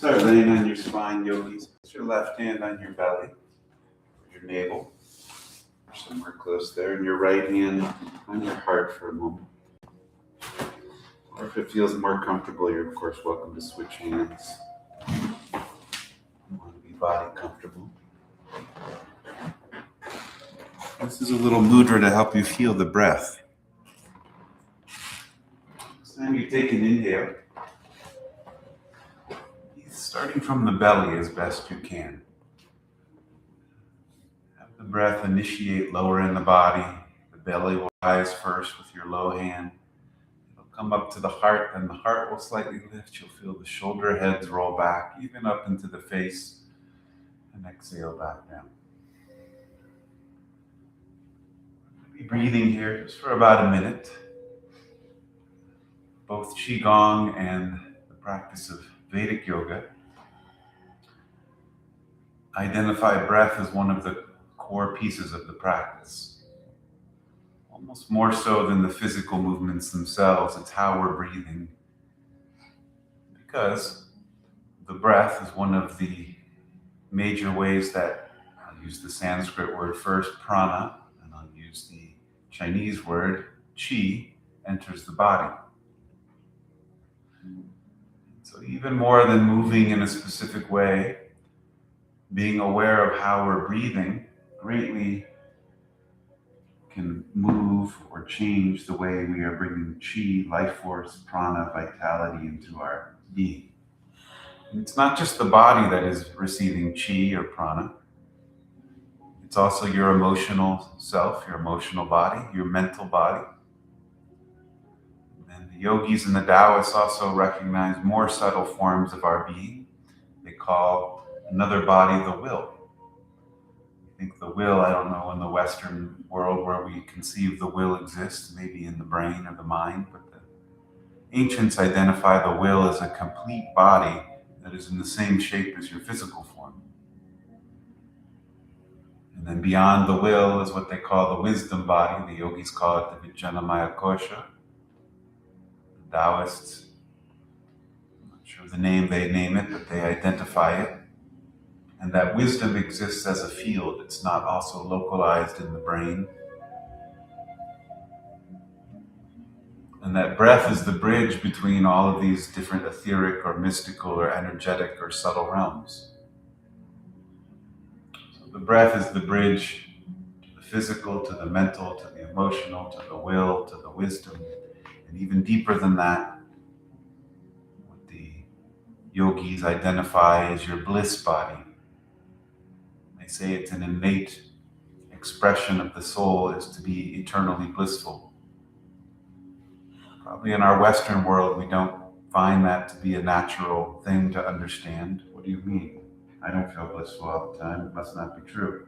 Start laying on your spine, yogis. Put your left hand on your belly, your navel, somewhere close there, and your right hand on your heart for a moment. Or if it feels more comfortable, you're of course welcome to switch hands. You want to be body comfortable. This is a little mudra to help you feel the breath. Next time you take an inhale, starting from the belly as best you can. Have the breath initiate lower in the body. The belly will rise first with your low hand. It'll come up to the heart, and the heart will slightly lift. You'll feel the shoulder heads roll back, even up into the face, and exhale back down. Be breathing here just for about a minute. Both QiGong and the practice of Vedic yoga identify breath as one of the core pieces of the practice. Almost more so than the physical movements themselves, it's how we're breathing. Because the breath is one of the major ways that, I'll use the Sanskrit word first, prana, and I'll use the Chinese word, qi, enters the body. So even more than moving in a specific way, being aware of how we're breathing greatly can move or change the way we are bringing qi, life force, prana, vitality into our being. And it's not just the body that is receiving qi or prana. It's also your emotional self, your emotional body, your mental body. And the yogis and the Taoists also recognize more subtle forms of our being. They call another body the will. I think the will, I don't know in the Western world where we conceive the will exists, maybe in the brain or the mind, but the ancients identify the will as a complete body that is in the same shape as your physical form. And then beyond the will is what they call the wisdom body. The yogis call it the Vijnanamaya Kosha. The Taoists, I'm not sure the name they name it, but they identify it. And that wisdom exists as a field. It's not also localized in the brain. And that breath is the bridge between all of these different etheric or mystical or energetic or subtle realms. So the breath is the bridge to the physical, to the mental, to the emotional, to the will, to the wisdom. And even deeper than that, what the yogis identify as your bliss body. They say it's an innate expression of the soul is to be eternally blissful. Probably in our Western world, we don't find that to be a natural thing to understand. What do you mean? I don't feel blissful all the time. It must not be true.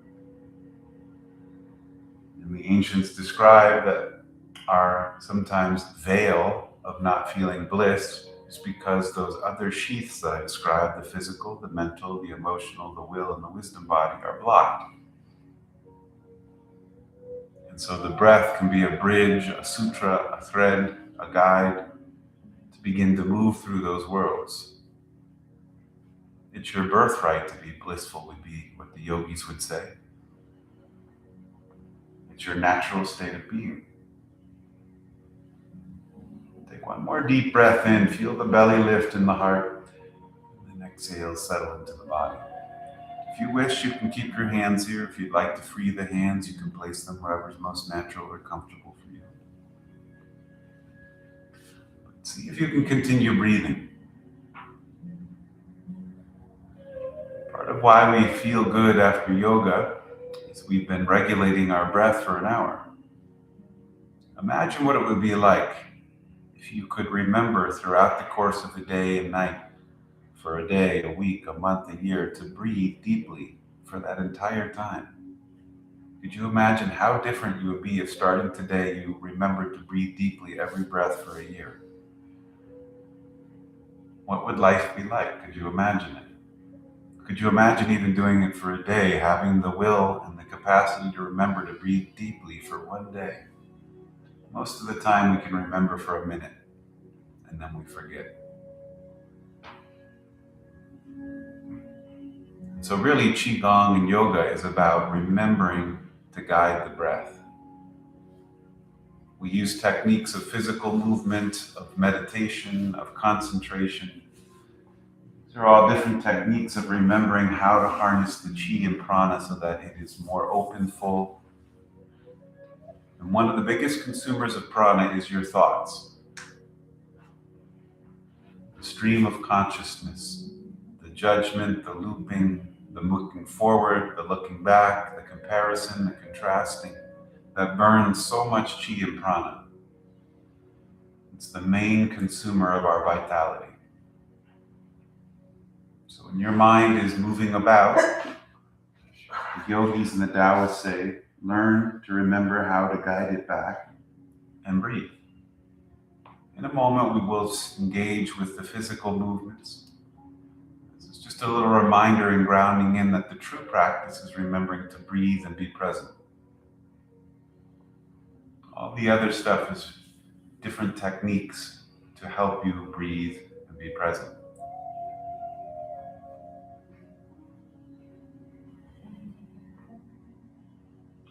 And the ancients describe that our sometimes veil of not feeling bliss is because those other sheaths that I described, the physical, the mental, the emotional, the will, and the wisdom body, are blocked. And so the breath can be a bridge, a sutra, a thread, a guide to begin to move through those worlds. It's your birthright to be blissful, would be what the yogis would say. It's your natural state of being. Take one more deep breath in, feel the belly lift in the heart, and then exhale, settle into the body. If you wish, you can keep your hands here. If you'd like to free the hands, you can place them wherever is most natural or comfortable for you. See if you can continue breathing. Part of why we feel good after yoga is we've been regulating our breath for an hour. Imagine what it would be like if you could remember throughout the course of the day and night, for a day, a week, a month, a year, to breathe deeply for that entire time. Could you imagine how different you would be if starting today you remembered to breathe deeply every breath for a year? What would life be like? Could you imagine it? Could you imagine even doing it for a day, having the will and the capacity to remember to breathe deeply for one day? Most of the time we can remember for a minute, and then we forget. So really, QiGong and yoga is about remembering to guide the breath. We use techniques of physical movement, of meditation, of concentration. These are all different techniques of remembering how to harness the chi and prana so that it is more open, full. And one of the biggest consumers of prana is your thoughts. The stream of consciousness, the judgment, the looping, the looking forward, the looking back, the comparison, the contrasting, that burns so much chi and prana. It's the main consumer of our vitality. So when your mind is moving about, the yogis and the Taoists say, learn to remember how to guide it back and breathe. In a moment, we will engage with the physical movements. This is just a little reminder and grounding in that the true practice is remembering to breathe and be present. All the other stuff is different techniques to help you breathe and be present.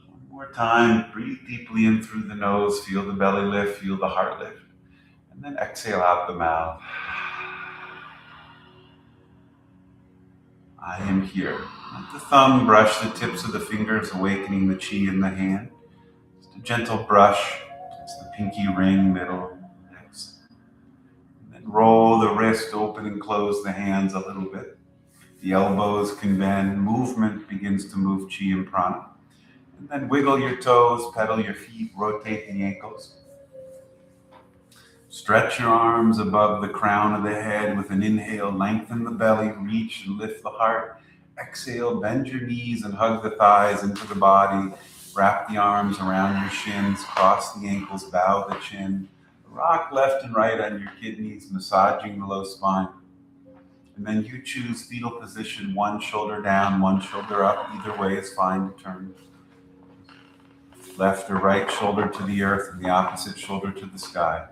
One more time, breathe deeply in through the nose, feel the belly lift, feel the heart lift, and then exhale out the mouth. I am here. Let the thumb brush the tips of the fingers, awakening the chi in the hand. Just a gentle brush. It's the pinky ring, middle, next. And then roll the wrist, open and close the hands a little bit. The elbows can bend. Movement begins to move chi and prana. And then wiggle your toes, pedal your feet, rotate the ankles. Stretch your arms above the crown of the head with an inhale. Lengthen the belly, reach and lift the heart. Exhale, bend your knees and hug the thighs into the body. Wrap the arms around your shins, cross the ankles, bow the chin. Rock left and right on your kidneys, massaging the low spine. And then you choose fetal position, one shoulder down, one shoulder up. Either way is fine to turn. Left or right shoulder to the earth and the opposite shoulder to the sky.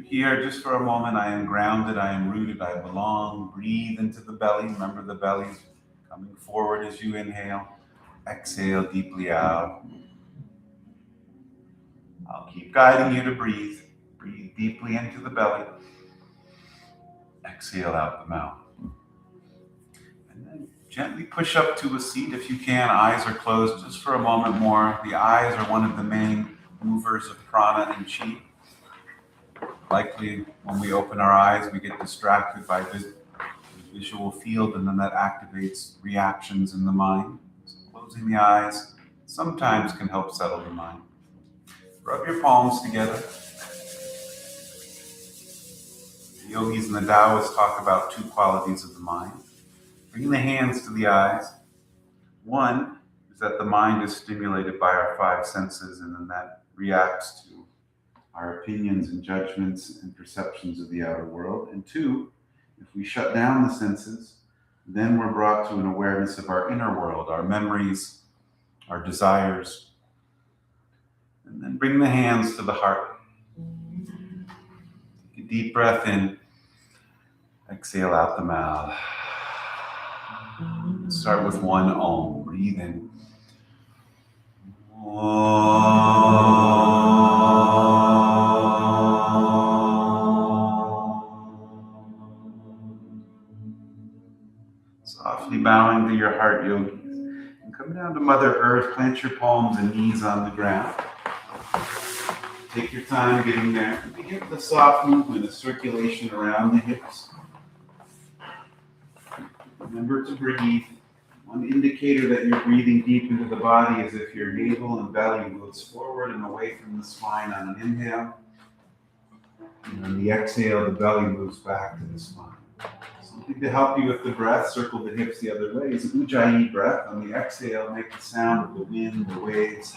Here, just for a moment, I am grounded, I am rooted, I belong. Breathe into the belly. Remember the belly's coming forward as you inhale. Exhale deeply out. I'll keep guiding you to breathe. Breathe deeply into the belly. Exhale out the mouth. And then gently push up to a seat if you can. Eyes are closed just for a moment more. The eyes are one of the main movers of prana and chi. Likely, when we open our eyes, we get distracted by the visual field, and then that activates reactions in the mind. So closing the eyes sometimes can help settle the mind. Rub your palms together. The yogis and the Taoists talk about two qualities of the mind. Bring the hands to the eyes. One is that the mind is stimulated by our five senses, and then that reacts to our opinions and judgments and perceptions of the outer world. And two, if we shut down the senses, then we're brought to an awareness of our inner world, our memories, our desires. And then bring the hands to the heart. Take a deep breath in. Exhale out the mouth. Start with one Om. Breathe in. Softly bowing to your heart, yogis. And come down to Mother Earth. Plant your palms and knees on the ground. Take your time getting there. And begin with a soft movement of circulation around the hips. Remember to breathe. One indicator that you're breathing deep into the body is if your navel and belly moves forward and away from the spine on an inhale. And on the exhale, the belly moves back to the spine. Something to help you with the breath, circle the hips the other way, is Ujjayi breath. On the exhale, make the sound of the wind, the waves.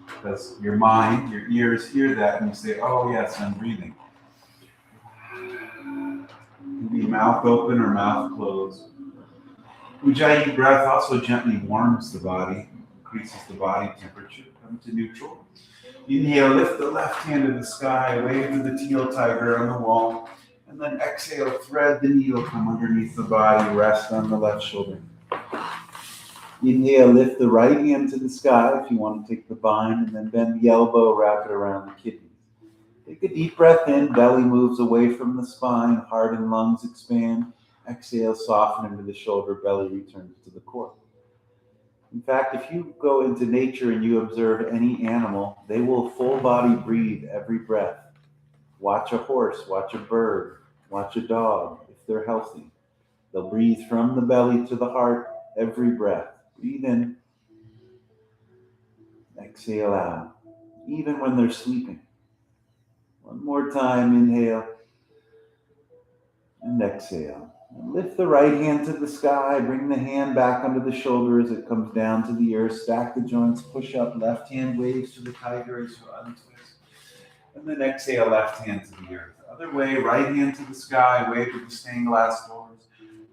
Because your mind, your ears hear that and you say, oh yes, I'm breathing. It can be mouth open or mouth closed. Ujjayi breath also gently warms the body, increases the body temperature, come to neutral. Inhale, lift the left hand to the sky, wave to the teal tiger on the wall, And then exhale, thread the needle, come underneath the body, rest on the left shoulder. Inhale, lift the right hand to the sky if you want to take the bind, and then bend the elbow, wrap it around the kidneys. Take a deep breath in, belly moves away from the spine, heart and lungs expand. Exhale, soften into the shoulder, belly returns to the core. In fact, if you go into nature and you observe any animal, they will full body breathe every breath. Watch a horse, watch a bird, watch a dog if they're healthy. They'll breathe from the belly to the heart every breath. Breathe in, exhale out, even when they're sleeping. One more time, inhale and exhale. And lift the right hand to the sky, bring the hand back under the shoulder as it comes down to the earth. Stack the joints, push up, left hand waves to the tiger as you untwist. And then exhale, left hand to the earth. Other way, right hand to the sky, wave to the stained glass doors.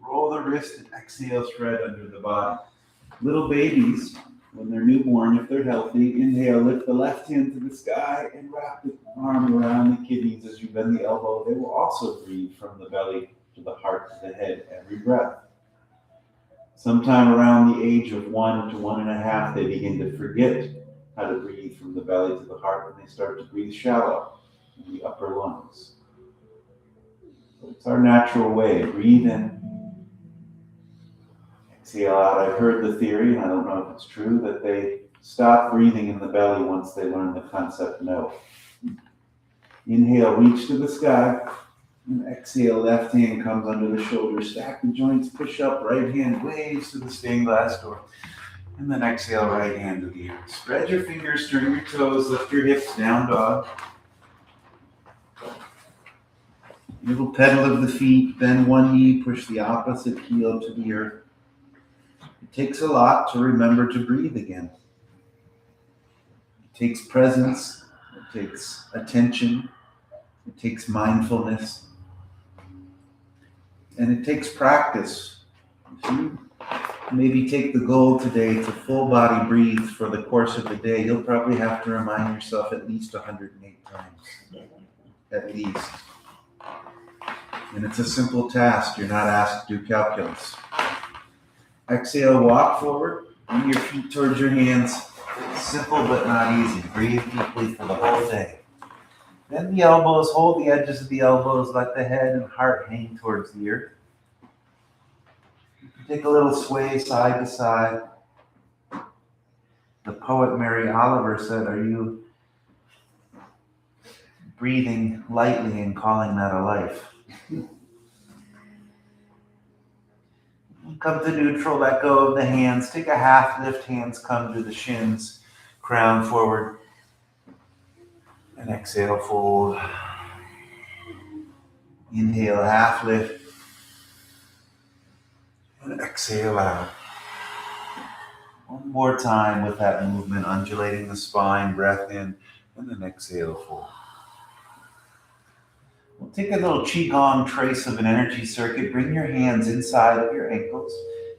Roll the wrist and exhale, thread under the body. Little babies, when they're newborn, if they're healthy, inhale, lift the left hand to the sky and wrap the arm around the kidneys as you bend the elbow. They will also breathe from the belly to the heart to the head every breath. Sometime around the age of 1 to 1.5, they begin to forget how to breathe from the belly to the heart, and they start to breathe shallow in the upper lungs. So it's our natural way. Breathe in, exhale out. I've heard the theory, and I don't know if it's true, that they stop breathing in the belly once they learn the concept no. Inhale, reach to the sky. And exhale, left hand comes under the shoulder. Stack the joints, push up, right hand waves to the stained glass door. And then exhale, right hand to the earth. Spread your fingers, turn your toes, lift your hips, down dog. Little pedal of the feet, bend one knee, push the opposite heel to the earth. It takes a lot to remember to breathe again. It takes presence, it takes attention, it takes mindfulness, and it takes practice. If you maybe take the goal today to full body breathe for the course of the day, you'll probably have to remind yourself at least 108 times. At least. And it's a simple task. You're not asked to do calculus. Exhale, walk forward. Bring your feet towards your hands. Simple but not easy. Breathe deeply for the whole day. Bend the elbows, hold the edges of the elbows, let the head and heart hang towards the earth. Take a little sway side to side. The poet Mary Oliver said, "Are you breathing lightly and calling that a life?" Come to neutral, let go of the hands. Take a half lift, hands come to the shins, crown forward. And exhale, fold. Inhale, half lift. And exhale out. One more time with that movement, undulating the spine, breath in, and then exhale, fold. We'll take a little QiGong trace of an energy circuit. Bring your hands inside of your ankles.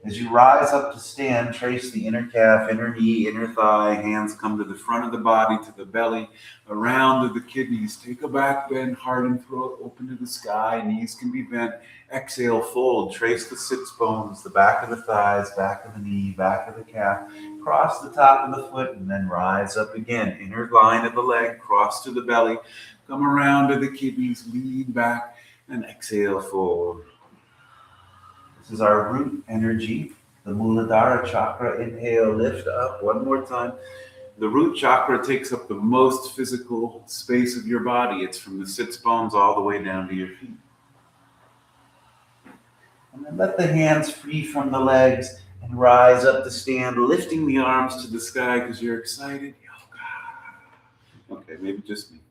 As you rise up to stand, trace the inner calf, inner knee, inner thigh. Hands come to the front of the body, to the belly, around to the kidneys. Take a back bend, heart and throat open to the sky. Knees can be bent. Exhale, fold. Trace the sits bones, the back of the thighs, back of the knee, back of the calf. Cross the top of the foot and then rise up again. Inner line of the leg, cross to the belly. Come around to the kidneys, lean back, and exhale, fold. This is our root energy, the Muladhara chakra. Inhale, lift up. One more time. The root chakra takes up the most physical space of your body. It's from the sits bones all the way down to your feet. And then let the hands free from the legs and rise up to stand, lifting the arms to the sky because you're excited. Okay, maybe just me.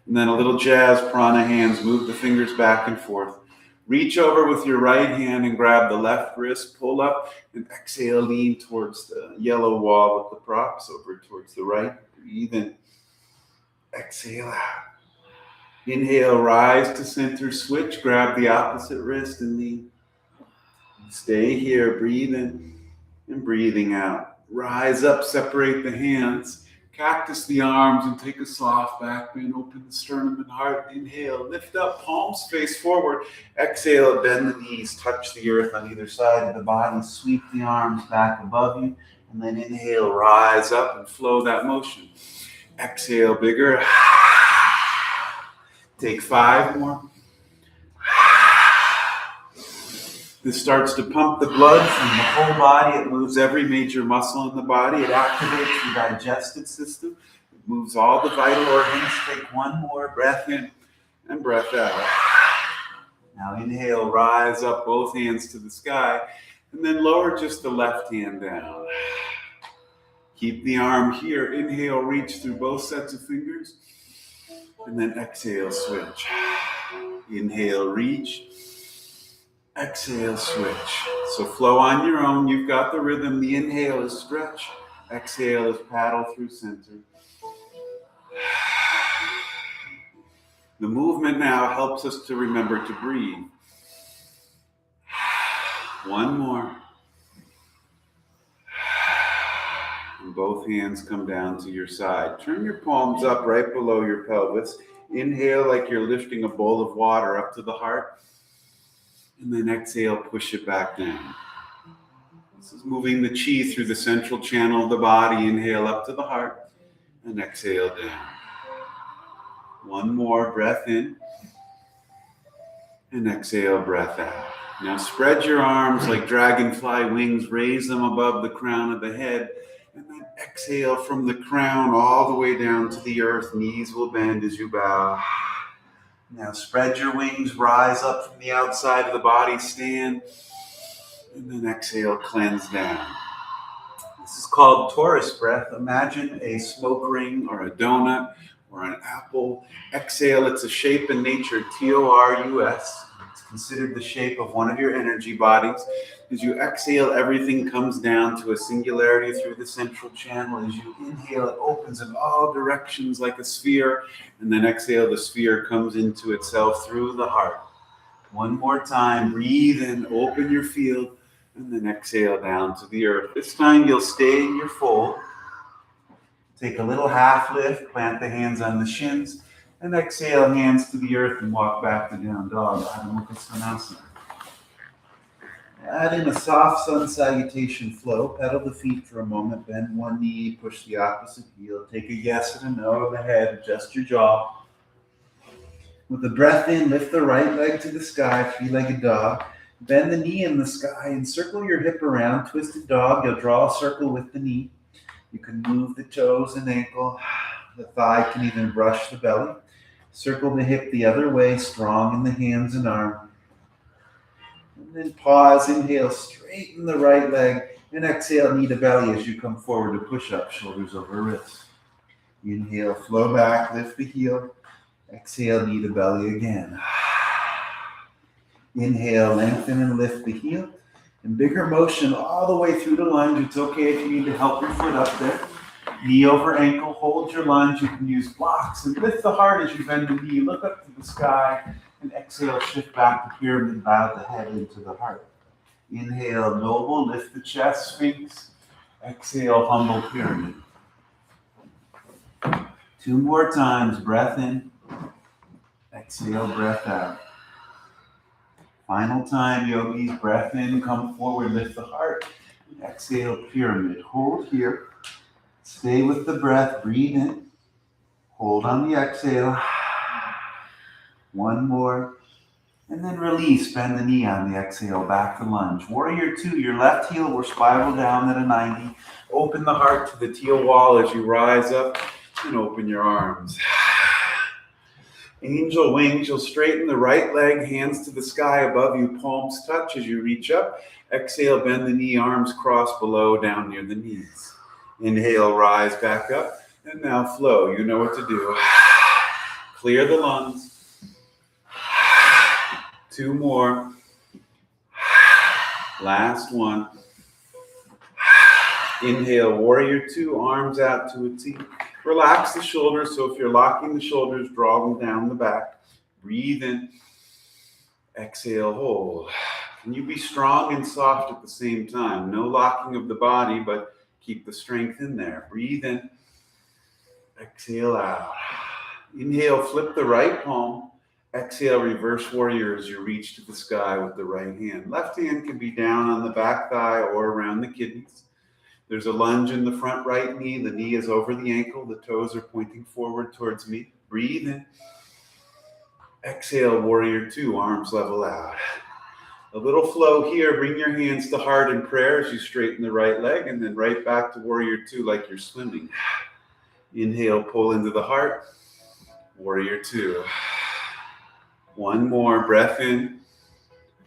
And then a little jazz prana hands, move the fingers back and forth. Reach over with your right hand and grab the left wrist, pull up and exhale, lean towards the yellow wall with the props, over towards the right. Breathe in, exhale out. Inhale, rise to center, switch, grab the opposite wrist and lean. Stay here, breathe in and breathing out. Rise up, separate the hands. Cactus the arms and take a soft back bend. Open the sternum and heart. Inhale, lift up, palms face forward. Exhale, bend the knees, touch the earth on either side of the body. Sweep the arms back above you. And then inhale, rise up and flow that motion. Exhale, bigger. Take 5 more. This starts to pump the blood from the whole body. It moves every major muscle in the body. It activates the digestive system. It moves all the vital organs. Take 1 more breath in and breath out. Now inhale, rise up, both hands to the sky, and then lower just the left hand down. Keep the arm here. Inhale, reach through both sets of fingers, and then exhale, switch. Inhale, reach. Exhale, switch. So flow on your own. You've got the rhythm. The inhale is stretch. Exhale is paddle through center. The movement now helps us to remember to breathe. 1 more. And both hands come down to your side. Turn your palms up right below your pelvis. Inhale like you're lifting a bowl of water up to the heart. And then exhale, push it back down. This is moving the chi through the central channel of the body. Inhale up to the heart and exhale down. 1 more breath in and exhale, breath out. Now spread your arms like dragonfly wings, raise them above the crown of the head, and then exhale from the crown all the way down to the earth. Knees will bend as you bow. Now spread your wings, rise up from the outside of the body, stand, and then exhale, cleanse down. This is called Taurus breath. Imagine a smoke ring or a donut or an apple. Exhale, it's a shape in nature, T-O-R-U-S. It's considered the shape of one of your energy bodies. As you exhale, everything comes down to a singularity through the central channel. As you inhale, it opens in all directions like a sphere. And then exhale, the sphere comes into itself through the heart. 1 more time, breathe in, open your field, and then exhale down to the earth. This time you'll stay in your fold. Take a little half lift, plant the hands on the shins, and exhale, hands to the earth, and walk back to down dog. Adho Mukha Svanasana. Add in a soft sun salutation flow. Pedal the feet for a moment. Bend one knee, push the opposite heel. Take a yes and a no of the head. Adjust your jaw. With the breath in, lift the right leg to the sky, 3-legged dog. Bend the knee in the sky and circle your hip around. Twisted dog, you'll draw a circle with the knee. You can move the toes and ankle. The thigh can even brush the belly. Circle the hip the other way, strong in the hands and arm. And then pause, inhale, straighten the right leg, and exhale, knee to belly as you come forward to push up, shoulders over wrists. Inhale, flow back, lift the heel. Exhale, knee to belly again. Inhale, lengthen and lift the heel. And bigger motion all the way through the lunge. It's okay if you need to help your foot up there. Knee over ankle, hold your lunge. You can use blocks and lift the heart as you bend the knee. Look up to the sky and exhale, shift back to pyramid, bow the head into the heart. Inhale, noble, lift the chest, sphinx. Exhale, humble pyramid. 2 more times, breath in. Exhale, breath out. Final time, yogis, breath in, come forward, lift the heart. Exhale, pyramid. Hold here. Stay with the breath, breathe in. Hold on the exhale. 1 more. And then release, bend the knee on the exhale, back to lunge. Warrior 2, your left heel will spiral down at a 90. Open the heart to the teal wall as you rise up and open your arms. Angel wings, you'll straighten the right leg, hands to the sky above you, palms touch as you reach up. Exhale, bend the knee, arms cross below, down near the knees. Inhale, rise back up, and now flow. You know what to do. Clear the lungs. 2 more. Last one. Inhale, warrior 2, arms out to a T. Relax the shoulders, so if you're locking the shoulders, draw them down the back. Breathe in. Exhale, hold. Can you be strong and soft at the same time? No locking of the body, but keep the strength in there. Breathe in. Exhale out. Inhale, flip the right palm. Exhale, reverse warrior as you reach to the sky with the right hand. Left hand can be down on the back thigh or around the kidneys. There's a lunge in the front right knee. The knee is over the ankle. The toes are pointing forward towards me. Breathe in. Exhale, warrior two, arms level out. A little flow here. Bring your hands to heart in prayer as you straighten the right leg, and then right back to warrior two like you're swimming. Inhale, pull into the heart. Warrior two. One more, breath in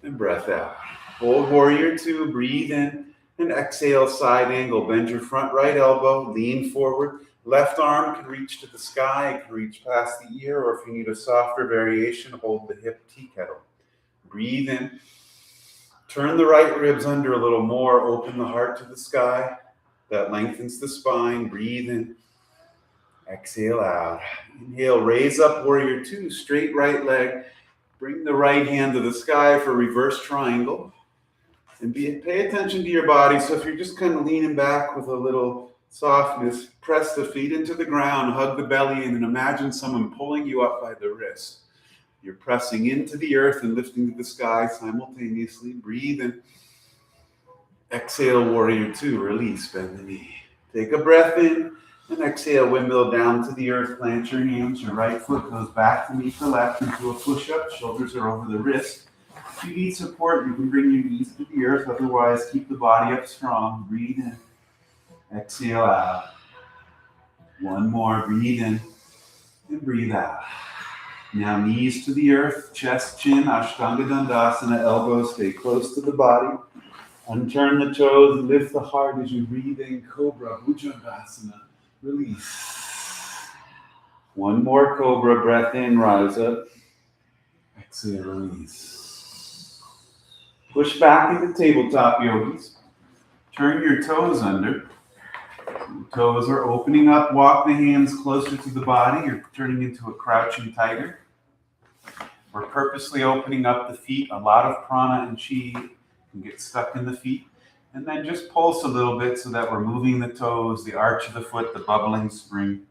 and breath out. Hold warrior two, breathe in and exhale, side angle. Bend your front right elbow, lean forward. Left arm can reach to the sky, it can reach past the ear, or if you need a softer variation, hold the hip tea kettle. Breathe in. Turn the right ribs under a little more, open the heart to the sky. That lengthens the spine. Breathe in. Exhale out. Inhale, raise up warrior two, straight right leg. Bring the right hand to the sky for reverse triangle. And pay attention to your body. So if you're just kind of leaning back with a little softness, press the feet into the ground, hug the belly in, and imagine someone pulling you up by the wrist. You're pressing into the earth and lifting to the sky simultaneously. Breathe in. Exhale, warrior two, release, bend the knee. Take a breath in and exhale, windmill down to the earth. Plant your hands. Your right foot goes back to meet the left into a push-up. Shoulders are over the wrist. If you need support, you can bring your knees to the earth. Otherwise, keep the body up strong. Breathe in. Exhale out. One more. Breathe in and breathe out. Now knees to the earth, chest, chin, Ashtanga Dandasana, elbows stay close to the body. Unturn the toes, lift the heart as you breathe in, Cobra, Bhujangasana, release. One more Cobra, breath in, rise up. Exhale, release. Push back into tabletop yogis. Turn your toes under. The toes are opening up, walk the hands closer to the body. You're turning into a crouching tiger. We're purposely opening up the feet. A lot of prana and chi can get stuck in the feet. And then just pulse a little bit so that we're moving the toes, the arch of the foot, the bubbling spring.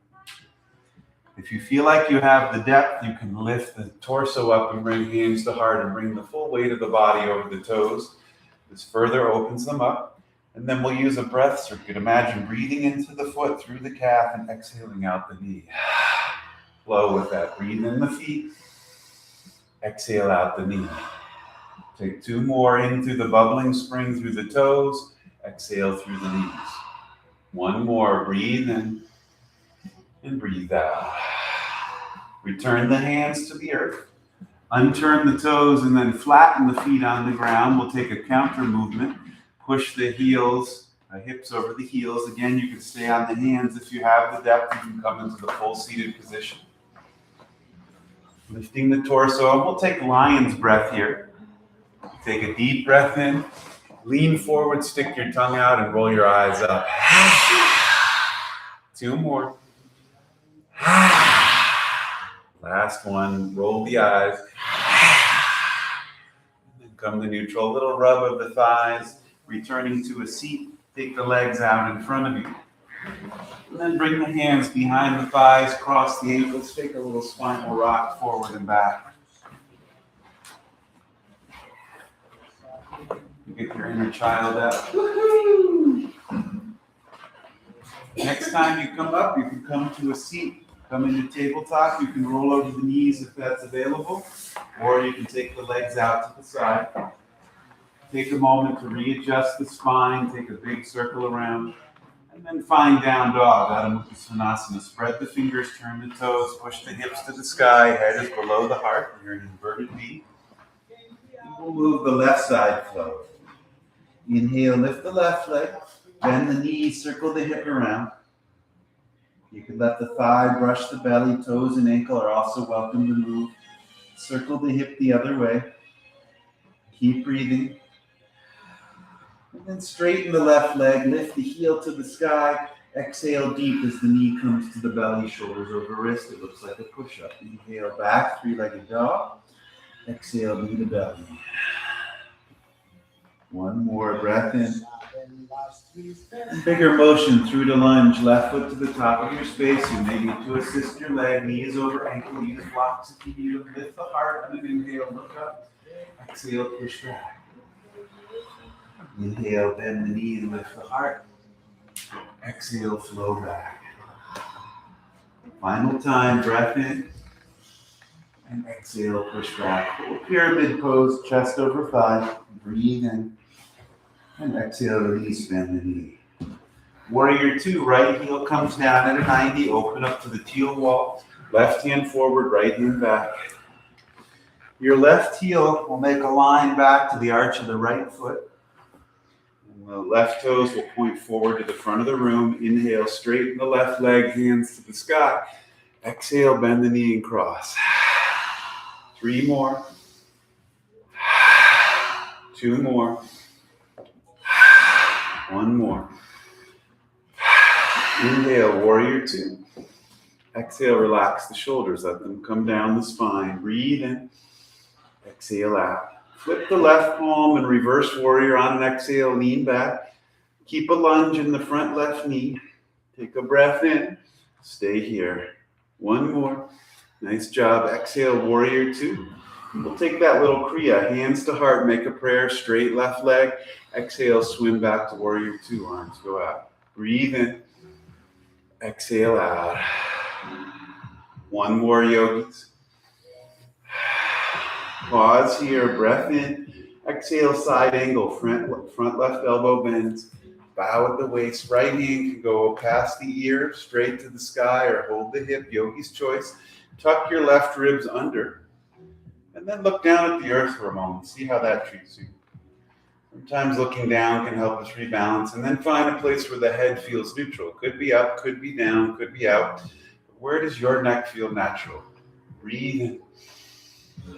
If you feel like you have the depth, you can lift the torso up and bring hands to heart and bring the full weight of the body over the toes. This further opens them up. And then we'll use a breath circuit. Imagine breathing into the foot through the calf and exhaling out the knee. Flow with that. Breathe in the feet. Exhale out the knee. Take two more in through the bubbling spring through the toes. Exhale through the knees. One more. Breathe in and breathe out. Return the hands to the earth. Unturn the toes and then flatten the feet on the ground. We'll take a counter movement. Push the heels, hips over the heels. Again, you can stay on the hands. If you have the depth, you can come into the full seated position. Lifting the torso, and we'll take lion's breath here. Take a deep breath in, lean forward, stick your tongue out, and roll your eyes up. Two more. Last one, roll the eyes. And then come to neutral, a little rub of the thighs, returning to a seat. Take the legs out in front of you. And then bring the hands behind the thighs, cross the ankles, take a little spinal rock forward and back. You get your inner child out. Woo-hoo! Next time you come up, you can come to a seat. Come into tabletop. You can roll over the knees if that's available, or you can take the legs out to the side. Take a moment to readjust the spine, take a big circle around. And then find down dog, Adho Mukha Svanasana. Spread the fingers, turn the toes, push the hips to the sky, head is below the heart. You're in inverted V. And we'll move the left side flow. Inhale, lift the left leg, bend the knee, circle the hip around. You can let the thigh brush the belly, toes and ankle are also welcome to move. Circle the hip the other way. Keep breathing. And then straighten the left leg, lift the heel to the sky, exhale deep as the knee comes to the belly, shoulders over wrist. It looks like a push-up. Inhale back, three-legged dog. Exhale, knee to belly. One more breath in. And bigger motion through the lunge. Left foot to the top of your space. You may need to assist your leg. Knees over ankle. Use blocks if you need to. Lift the heart. And then inhale, look up. Exhale, push back. Inhale, bend the knee and lift the heart. Exhale, flow back. Final time, breath in. And exhale, push back. Pyramid pose, chest over thigh. Breathe in. And exhale, release, bend the knee. Warrior 2, right heel comes down at a 90. Open up to the teal wall. Left hand forward, right hand back. Your left heel will make a line back to the arch of the right foot. And the left toes will point forward to the front of the room. Inhale, straighten the left leg, hands to the sky. Exhale, bend the knee and cross. 3 more. 2 more. 1 more. Inhale, warrior 2. Exhale, relax the shoulders. Let them come down the spine. Breathe in. Exhale out. Flip the left palm and reverse warrior on an exhale. Lean back. Keep a lunge in the front left knee. Take a breath in. Stay here. 1 more. Nice job. Exhale, warrior 2. We'll take that little Kriya. Hands to heart. Make a prayer. Straight left leg. Exhale, swim back to warrior 2. Arms go out. Breathe in. Exhale out. 1 more, yogis. Pause here. Breath in. Exhale, side angle. Front left elbow bends. Bow at the waist. Right hand can go past the ear, straight to the sky, or hold the hip. Yogi's choice. Tuck your left ribs under. And then look down at the earth for a moment. See how that treats you. Sometimes looking down can help us rebalance. And then find a place where the head feels neutral. Could be up, could be down, could be out. Where does your neck feel natural? Breathe in.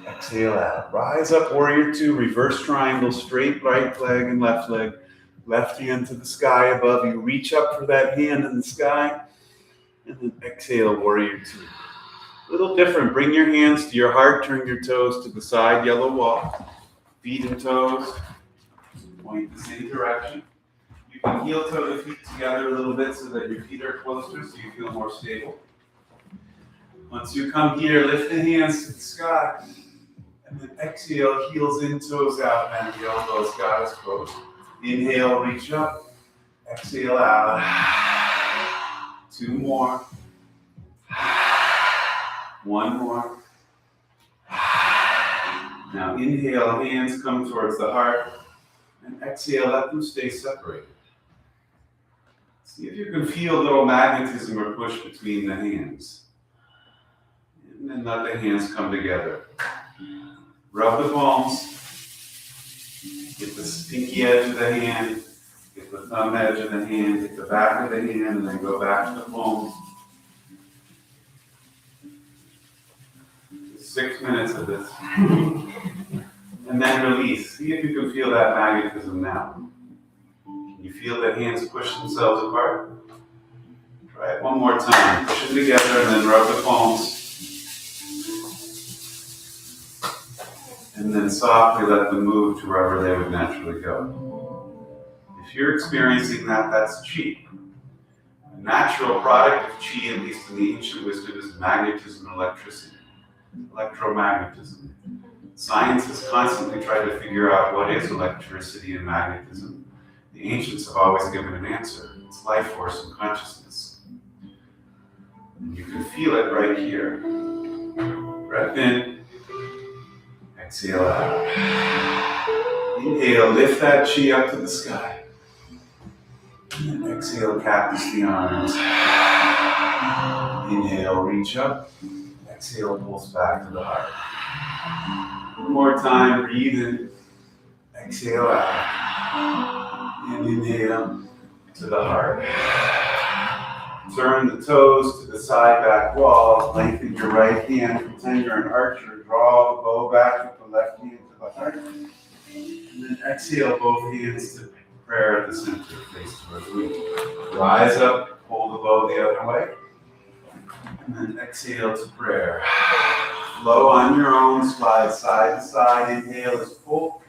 Exhale out. Rise up, warrior 2. Reverse triangle. Straight right leg and left leg. Left hand to the sky above you. Reach up for that hand in the sky. And then exhale, warrior 2. A little different. Bring your hands to your heart. Turn your toes to the side, yellow wall. Feet and toes point the same direction. You can heel toe the feet together a little bit so that your feet are closer so you feel more stable. Once you come here, lift the hands to the sky. And then exhale, heels in, toes out, and the elbows, God is closed. Inhale, reach up. Exhale out. 2 more. 1 more. Now inhale, hands come towards the heart. And exhale, let them stay separated. See if you can feel a little magnetism or push between the hands. And then let the hands come together. Rub the palms. Get the pinky edge of the hand. Get the thumb edge of the hand. Get the back of the hand, and then go back to the palms. 6 minutes of this. And then release. See if you can feel that magnetism now. Can you feel the hands push themselves apart? Try it one more time. Push them together and then rub the palms. And then softly let them move to wherever they would naturally go. If you're experiencing that, that's qi. A natural product of qi, at least in the ancient wisdom, is magnetism and electricity. Electromagnetism. Science has constantly tried to figure out what is electricity and magnetism. The ancients have always given an answer. It's life force and consciousness. And you can feel it right here. Breath in. Exhale out. Inhale, lift that chi up to the sky. And then exhale, cactus the arms. Inhale, reach up. Exhale, pulse back to the heart. One more time, breathe in. Exhale out. And inhale to the heart. Turn the toes to the side back wall. Lengthen your right hand. Pretend you're an archer. Draw the bow back with the left hand to the heart. And then exhale both hands to prayer at the center. Face towards me. Rise up. Hold the bow the other way. And then exhale to prayer. Flow on your own. Slide side to side. Inhale is full.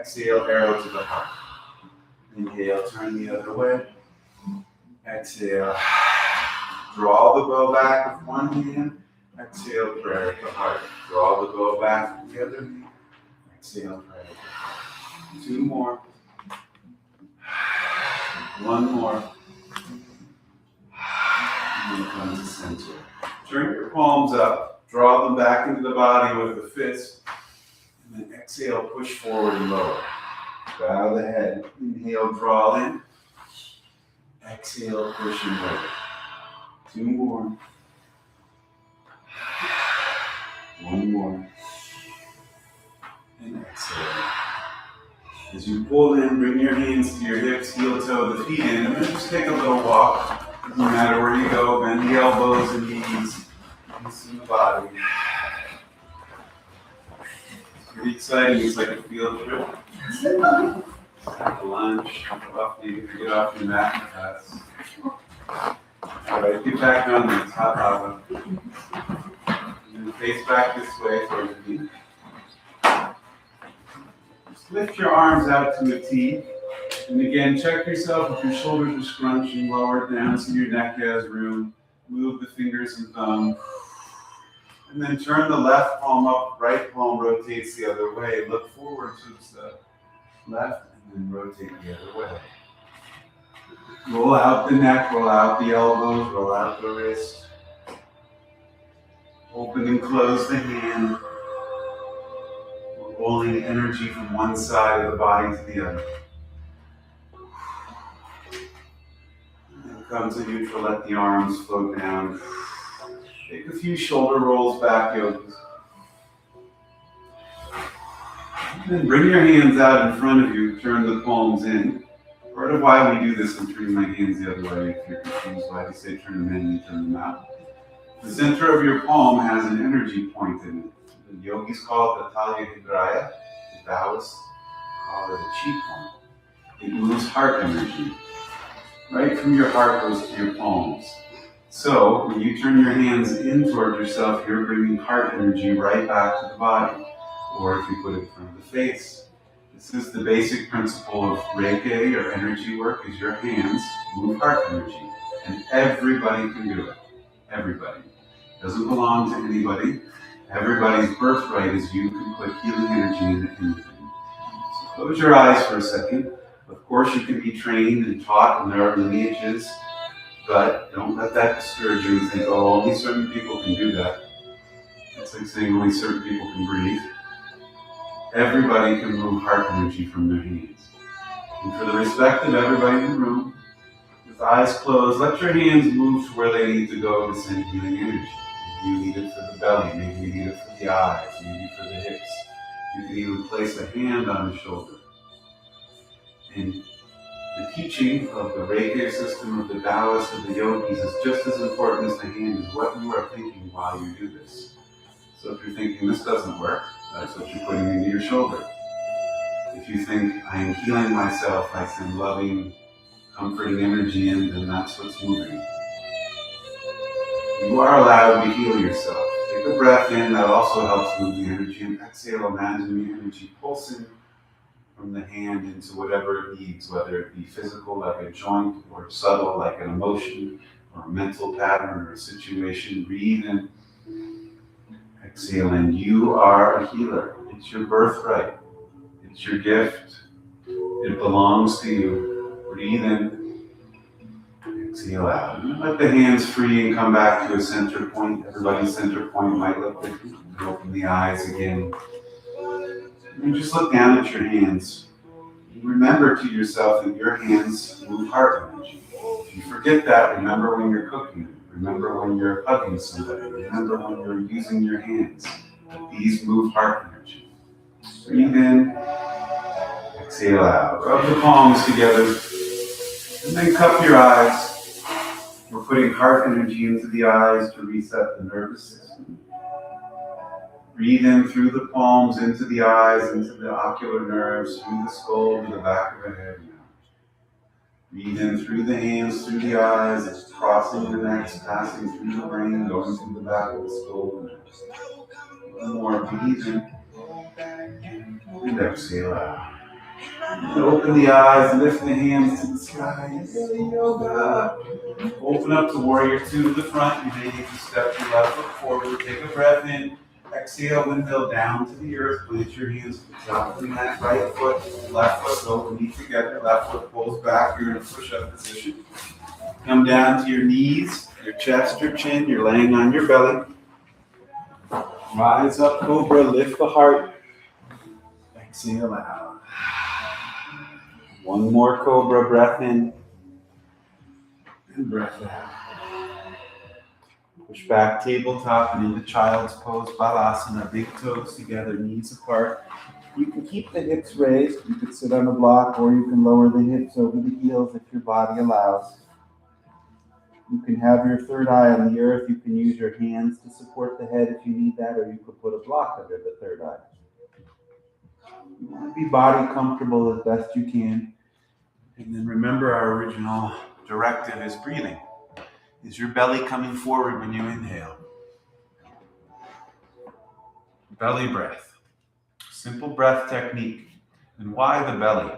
Exhale, arrow to the heart. Inhale, turn the other way. Exhale. Draw the bow back with one hand. Exhale, prayer at the heart. Draw the bow back with the other hand. Exhale, prayer at the heart. Two more. One more. And then come to center. Turn your palms up. Draw them back into the body with the fist. And then exhale, push forward and lower. Bow the head. Inhale, draw in. Exhale, push and lower. Two more. One more. And exhale. As you pull in, bring your hands to your hips, heel toe the feet in, and then just take a little walk. Doesn't matter where you go, bend the elbows and knees. Loosen the body. It's pretty exciting. It's like a field trip. Have lunch. You can get off your mat and pass. Alright, get back on the top lava. And then face back this way towards the knee. Just lift your arms out to a T. And again, check yourself if your shoulders are scrunching, lower down so your neck has room. Move the fingers and thumb. And then turn the left palm up, right palm rotates the other way. Look forward to the left and then rotate the other way. Roll out the neck, roll out the elbows, roll out the wrist. Open and close the hand. We're rolling energy from one side of the body to the other. And come to neutral, let the arms float down. Take a few shoulder rolls back, yogis. And then bring your hands out in front of you, turn the palms in. Part of why we do this, I'm turning my hands the other way. If you're confused why they say turn them in, you turn them out. The center of your palm has an energy point in it. The yogis call it the Talya Hidraya. The Taoists call it a chi point. It moves heart energy. Right from your heart goes to your palms. So when you turn your hands in toward yourself, you're bringing heart energy right back to the body. Or if you put it in front of the face. This is the basic principle of Reiki or energy work, is your hands move heart energy. And everybody can do it. Everybody. It doesn't belong to anybody. Everybody's birthright is you can put healing energy into anything. So close your eyes for a second. Of course you can be trained and taught, and there are lineages, but don't let that discourage you and think, oh, only certain people can do that. It's like saying only certain people can breathe. Everybody can move heart energy from their hands. And for the respect of everybody in the room, with eyes closed, let your hands move to where they need to go to send healing energy. Maybe you need it for the belly, maybe you need it for the eyes, maybe for the hips. You can even place a hand on the shoulder. And the teaching of the Reiki system, of the Taoists, of the yogis is just as important as the hand, is what you are thinking while you do this. So if you're thinking this doesn't work, that's what you're putting into your shoulder. If you think, I am healing myself, I send loving, comforting energy in, then that's what's moving. You are allowed to heal yourself. Take a breath in, that also helps move the energy, and exhale, imagine the energy pulsing from the hand into whatever it needs, whether it be physical, like a joint, or subtle, like an emotion, or a mental pattern, or a situation. Breathe in. Exhale in. You are a healer. It's your birthright. It's your gift. It belongs to you. Breathe in. Exhale out. And let the hands free and come back to a center point. Everybody's center point might look different. Open the eyes again. And just look down at your hands. Remember to yourself that your hands move heart energy. If you forget that, remember when you're cooking. Remember when you're hugging somebody. Remember when you're using your hands. That these move heart energy. Breathe in. Exhale out. Rub the palms together. And then cup your eyes. We're putting heart energy into the eyes to reset the nervous system. Breathe in through the palms, into the eyes, into the ocular nerves, through the skull, to the back of the head. Breathe in through the hands, through the eyes, crossing the necks, passing through the brain, going through the back of the skull. One more, breathe in, and exhale out. And open the eyes, lift the hands to the sky. Yoga. Open up to warrior two to the front. You may need to step your left foot forward. Take a breath in. Exhale, windmill down to the earth. Plant your hands to the top of the mat. Right foot, left foot go knee together. Left foot pulls back. You're in a push-up position. Come down to your knees, your chest, your chin. You're laying on your belly. Rise up, cobra. Lift the heart. Exhale out. One more cobra breath in and breath out. Push back, tabletop, and into child's pose, balasana, big toes together, knees apart. You can keep the hips raised. You can sit on a block, or you can lower the hips over the heels if your body allows. You can have your third eye on the earth. You can use your hands to support the head if you need that, or you could put a block under the third eye. You want to be body comfortable as best you can. And then remember, our original directive is breathing. Is your belly coming forward when you inhale? Belly breath. Simple breath technique. And why the belly?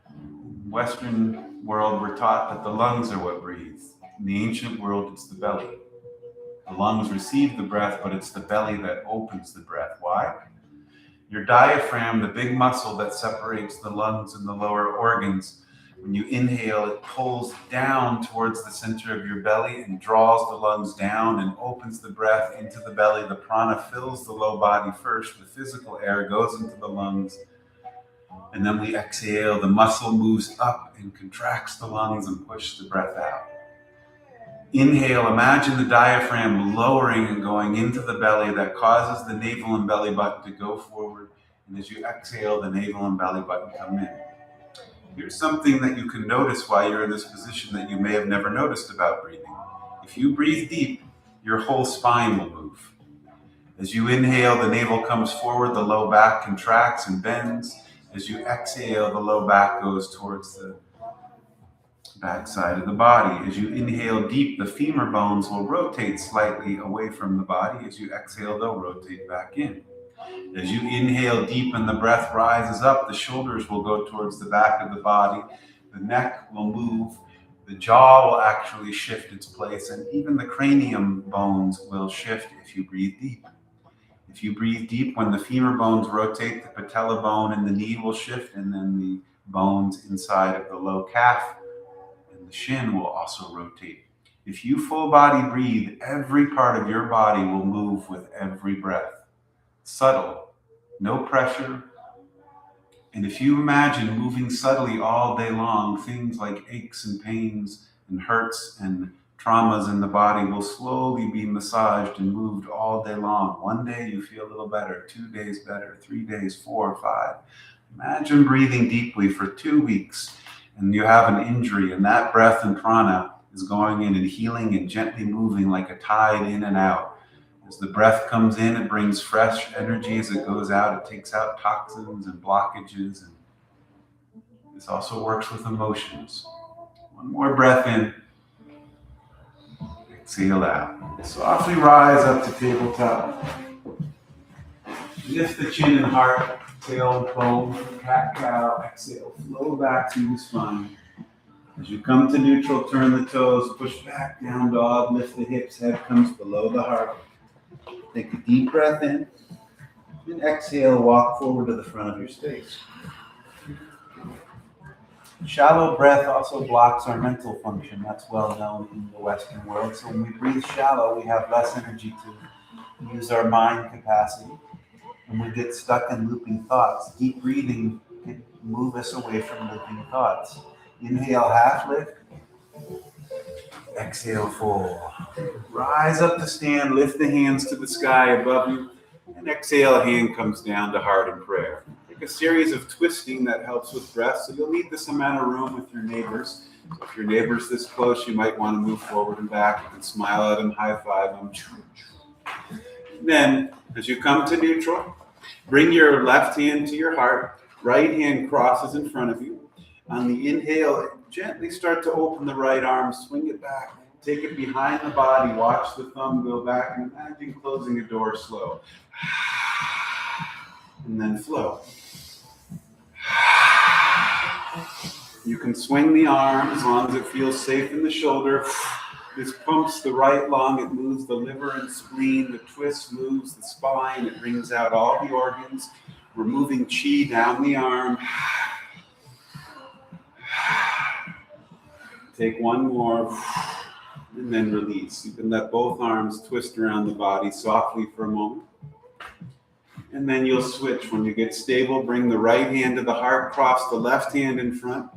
In the Western world, we're taught that the lungs are what breathes. In the ancient world, it's the belly. The lungs receive the breath, but it's the belly that opens the breath. Why? Your diaphragm, the big muscle that separates the lungs and the lower organs, when you inhale, it pulls down towards the center of your belly and draws the lungs down and opens the breath into the belly. The prana fills the low body first. The physical air goes into the lungs. And then we exhale. The muscle moves up and contracts the lungs and pushes the breath out. Inhale, imagine the diaphragm lowering and going into the belly. That causes the navel and belly button to go forward. And as you exhale, the navel and belly button come in. Here's something that you can notice while you're in this position that you may have never noticed about breathing. If you breathe deep, your whole spine will move. As you inhale, the navel comes forward, the low back contracts and bends. As you exhale, the low back goes towards the back side of the body. As you inhale deep, the femur bones will rotate slightly away from the body. As you exhale, they'll rotate back in. As you inhale deep and the breath rises up, the shoulders will go towards the back of the body. The neck will move. The jaw will actually shift its place, and even the cranium bones will shift if you breathe deep. If you breathe deep, when the femur bones rotate, the patella bone and the knee will shift, and then the bones inside of the low calf and the shin will also rotate. If you full body breathe, every part of your body will move with every breath. Subtle, no pressure. And if you imagine moving subtly all day long, things like aches and pains and hurts and traumas in the body will slowly be massaged and moved all day long. One day you feel a little better, 2 days better, 3 days, 4 or 5. Imagine breathing deeply for 2 weeks and you have an injury, and that breath and prana is going in and healing and gently moving like a tide in and out. As the breath comes in, it brings fresh energy. As it goes out, it takes out toxins and blockages. And this also works with emotions. One more breath in. Exhale out. Softly rise up to tabletop. Lift the chin and heart, tailbone, cat-cow. Exhale, flow back through the spine. As you come to neutral, turn the toes, push back, down dog, lift the hips, head comes below the heart. Take a deep breath in, and exhale, walk forward to the front of your space. Shallow breath also blocks our mental function. That's well known in the Western world. So when we breathe shallow, we have less energy to use our mind capacity. And we get stuck in looping thoughts. Deep breathing can move us away from looping thoughts. Inhale, half lift. Exhale, full. Rise up to stand, lift the hands to the sky above you, and exhale, hand comes down to heart in prayer. Take a series of twisting that helps with breath, so you'll need this amount of room with your neighbors. So if your neighbor's this close, you might want to move forward and back. You can smile at them, high five them. Then, as you come to neutral, bring your left hand to your heart, right hand crosses in front of you. On the inhale, gently start to open the right arm, swing it back, take it behind the body, watch the thumb go back, and imagine closing a door slow. And then flow. You can swing the arm as long as it feels safe in the shoulder. This pumps the right lung, it moves the liver and spleen, the twist moves the spine, it brings out all the organs. We're moving chi down the arm. Take one more, and then release. You can let both arms twist around the body softly for a moment. And then you'll switch. When you get stable, bring the right hand to the heart, cross the left hand in front.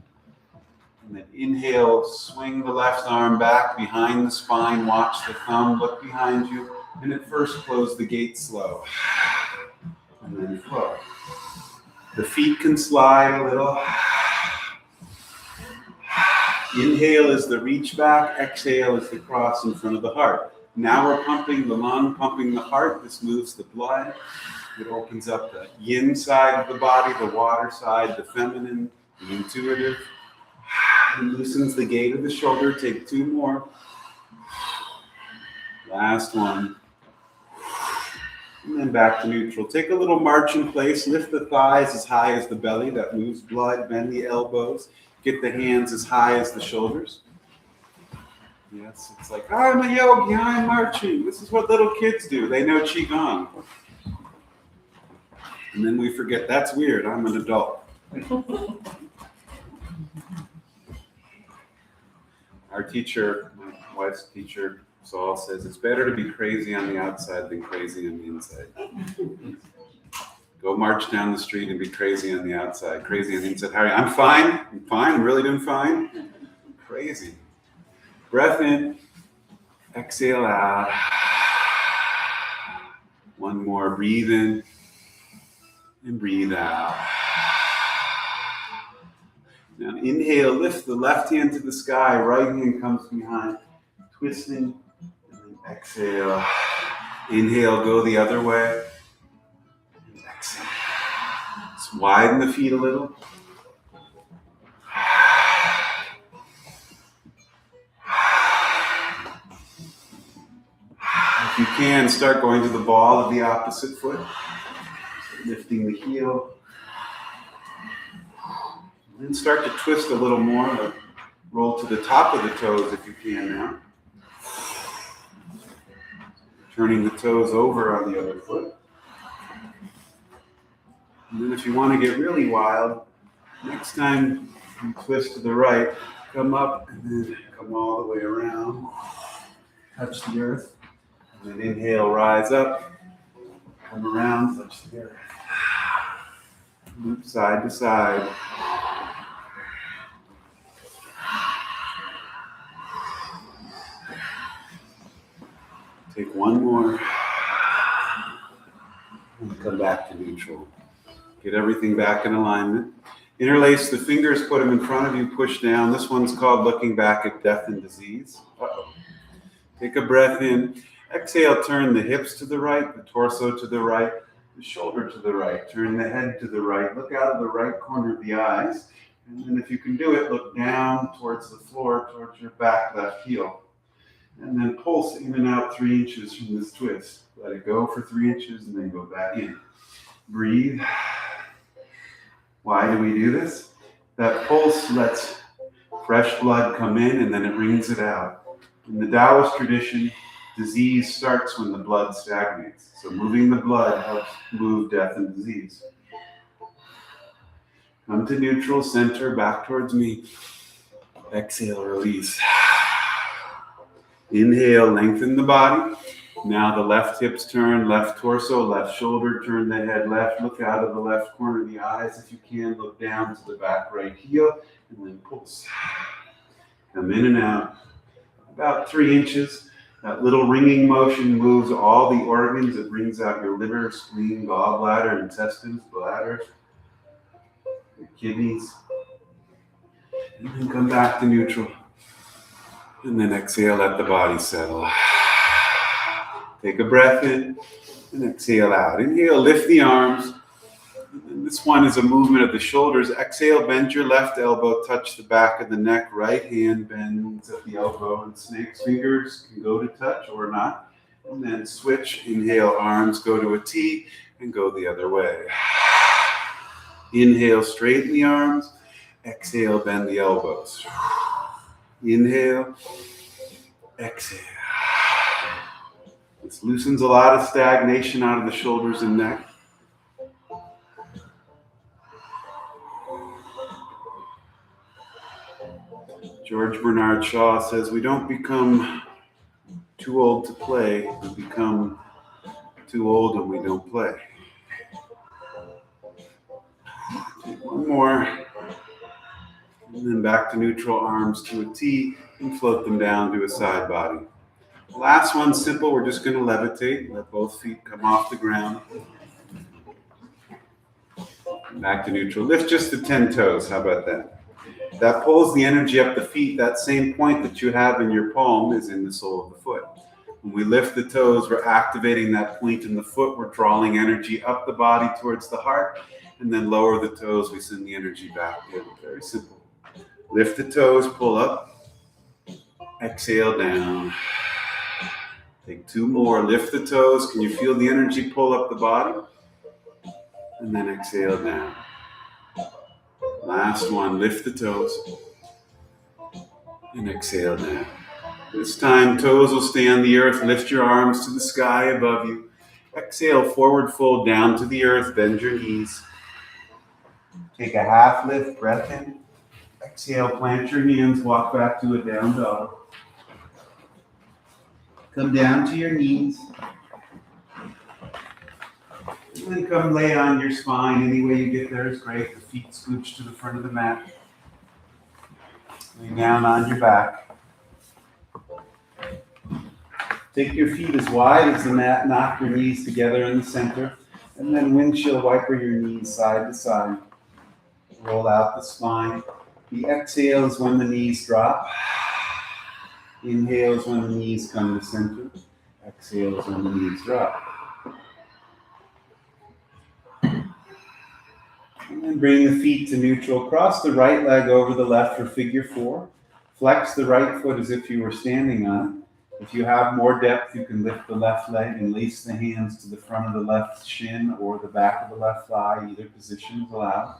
And then inhale, swing the left arm back behind the spine, watch the thumb, look behind you, and at first close the gate slow. And then flow. The feet can slide a little. Inhale is the reach back, exhale is the cross in front of the heart. Now we're pumping the lung, pumping the heart. This moves the blood. It opens up the yin side of the body, the water side, the feminine, the intuitive. It loosens the gate of the shoulder. Take two more. Last one. And then back to neutral. Take a little march in place. Lift the thighs as high as the belly. That moves blood. Bend the elbows. Get the hands as high as the shoulders. Yes, it's like, I'm a yogi, I'm marching. This is what little kids do. They know QiGong. And then we forget, that's weird. I'm an adult. Our teacher, my wife's teacher, Saul, says it's better to be crazy on the outside than crazy on the inside. Go march down the street and be crazy on the outside. Crazy on the inside. How are you? I'm fine. I'm really doing fine. Crazy. Breath in. Exhale out. One more. Breathe in. And breathe out. Now inhale, lift the left hand to the sky, right hand comes behind, twisting, and then exhale. Inhale, go the other way, and exhale. Let's widen the feet a little. If you can, start going to the ball of the opposite foot, lifting the heel. And start to twist a little more, like roll to the top of the toes if you can now. Turning the toes over on the other foot. And then if you want to get really wild, next time you twist to the right, come up and then come all the way around. Touch the earth. And then inhale, rise up. Come around, touch the earth. Move side to side. Take one more, and come back to neutral. Get everything back in alignment. Interlace the fingers, put them in front of you, push down. This one's called looking back at death and disease. Uh-oh. Take a breath in. Exhale, turn the hips to the right, the torso to the right, the shoulder to the right. Turn the head to the right. Look out of the right corner of the eyes. And then if you can do it, look down towards the floor, towards your back left heel. And then pulse in and out 3 inches from this twist. Let it go for 3 inches and then go back in. Breathe. Why do we do this? That pulse lets fresh blood come in and then it brings it out. In the Taoist tradition, disease starts when the blood stagnates. So moving the blood helps move death and disease. Come to neutral, center, back towards me. Exhale, release. Inhale, lengthen the body. Now the left hips turn, left torso, left shoulder, turn the head left. Look out of the left corner of the eyes if you can. Look down to the back right heel and then pulse. Come in and out. About 3 inches. That little ringing motion moves all the organs. It brings out your liver, spleen, gallbladder, intestines, bladder, your kidneys. And then come back to neutral. And then exhale, let the body settle. Take a breath in and exhale out. Inhale, lift the arms. And this one is a movement of the shoulders. Exhale, bend your left elbow, touch the back of the neck. Right hand bends at the elbow, and snake's fingers can go to touch or not. And then switch. Inhale, arms go to a T and go the other way. Inhale, straighten the arms. Exhale, bend the elbows. Inhale, exhale. This loosens a lot of stagnation out of the shoulders and neck. George Bernard Shaw says, we don't become too old to play, we become too old and we don't play. Take one more. And then back to neutral, arms to a T, and float them down to a side body. The last one, simple, we're just going to levitate. Let both feet come off the ground. Back to neutral. Lift just the 10 toes. How about that? That pulls the energy up the feet. That same point that you have in your palm is in the sole of the foot. When we lift the toes, we're activating that point in the foot. We're drawing energy up the body towards the heart. And then lower the toes. We send the energy back in. Very simple. Lift the toes, pull up. Exhale down. Take two more. Lift the toes. Can you feel the energy pull up the body? And then exhale down. Last one, lift the toes and exhale down. This time, toes will stay on the earth. Lift your arms to the sky above you. Exhale, forward fold down to the earth. Bend your knees. Take a half lift, breath in. Exhale, plant your hands, walk back to a down dog. Come down to your knees. And then come lay on your spine. Any way you get there is great. The feet scooch to the front of the mat. Lay down on your back. Take your feet as wide as the mat. Knock your knees together in the center. And then windshield wiper your knees side to side. Roll out the spine. The exhale is when the knees drop. Inhale is when the knees come to center. Exhale is when the knees drop. And then bring the feet to neutral. Cross the right leg over the left for figure four. Flex the right foot as if you were standing on it. If you have more depth, you can lift the left leg and lace the hands to the front of the left shin or the back of the left thigh. Either position is allowed.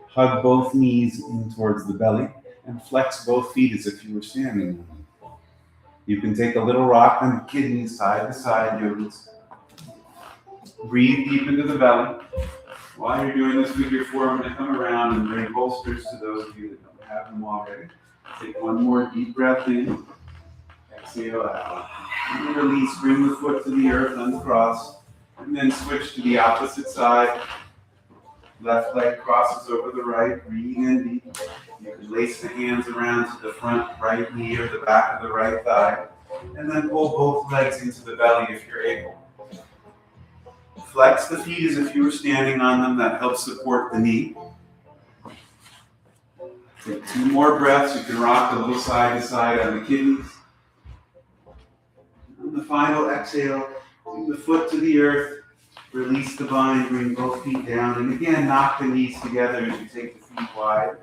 Hug both knees in towards the belly and flex both feet as if you were standing on them. You can take a little rock on the kidneys side to side, yogis. Breathe deep into the belly. While you're doing this figure four, I'm going to come around and bring bolsters to those of you that don't have them already. Take one more deep breath in. Exhale out. And release. Bring the foot to the earth, uncross. And then switch to the opposite side. Left leg crosses over the right. Breathe in deep. You can lace the hands around to the front right knee or the back of the right thigh. And then pull both legs into the belly if you're able. Flex the feet as if you were standing on them. That helps support the knee. Take two more breaths. You can rock a little side to side on the kidneys. On the final exhale, bring the foot to the earth. Release the bind. Bring both feet down. And again, knock the knees together as you take the feet wide.